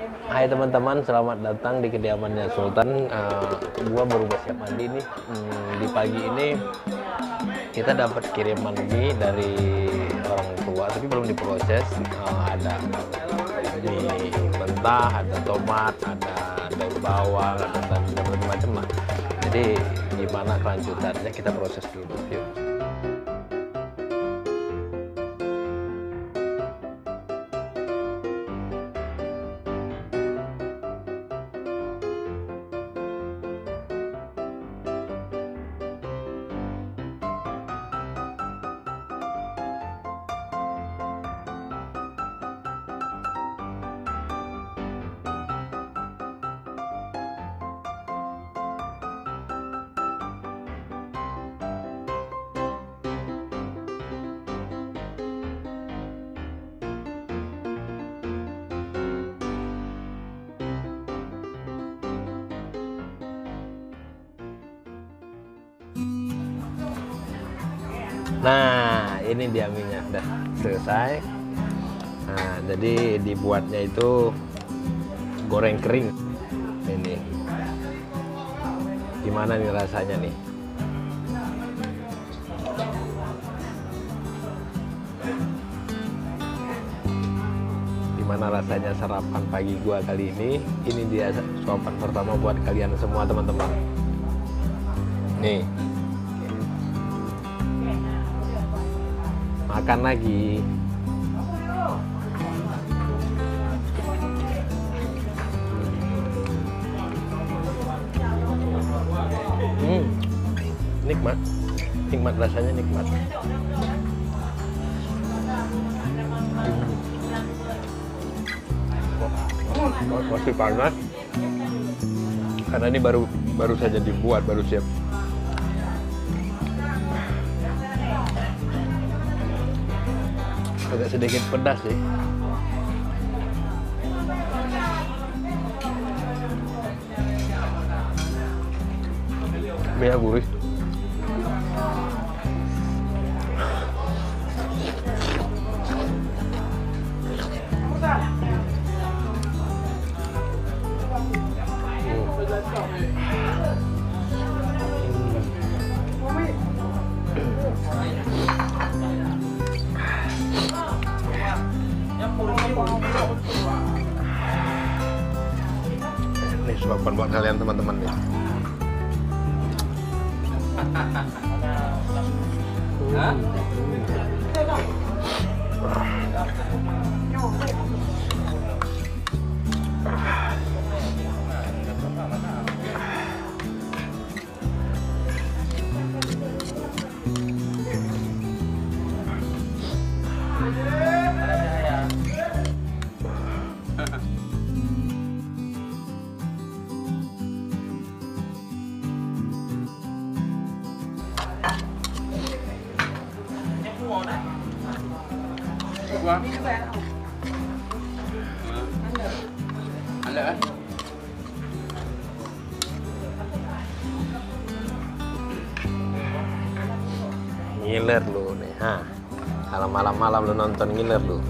Hai teman-teman, selamat datang di kediamannya Sultan. Gua baru siap mandi nih. Di pagi ini kita dapat kiriman mie dari orang tua, tapi belum diproses. Ada mie mentah, ada tomat, ada daun bawang, ada macam-macam lah. Jadi gimana kelanjutannya kita proses dulu. Yuk. Nah, ini dia mie-nya udah selesai. Nah, jadi dibuatnya itu goreng kering. Ini gimana nih rasanya nih? Gimana rasanya sarapan pagi gua kali ini? Ini dia suapan pertama buat kalian semua teman-teman. Nih. Makan lagi. Nikmat. Nikmat rasanya nikmat. Masih panas. Karena ini baru saja dibuat, baru siap. Agak sedikit pedas sih. Mie gurih. Ini suapan buat kalian teman-teman nih. Ngiler lu nih, kalau malam-malam lu nonton ngiler lu.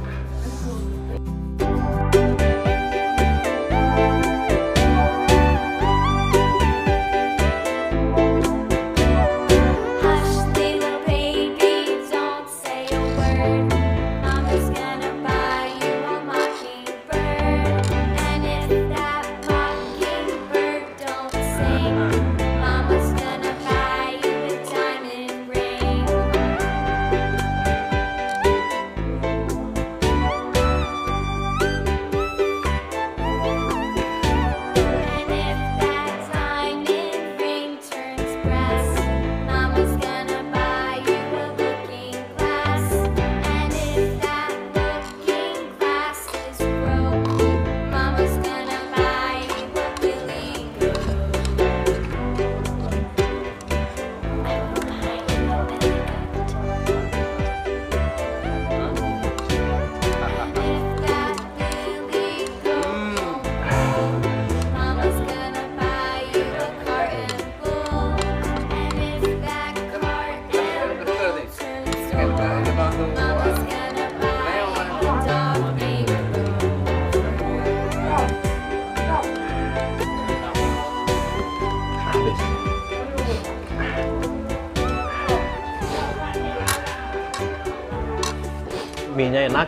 mie-nya enak.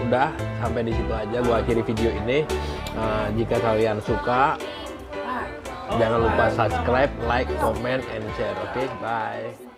Udah sampai di situ aja gua akhiri video ini. Jika kalian suka, jangan lupa subscribe, like, comment, and share. Oke, bye.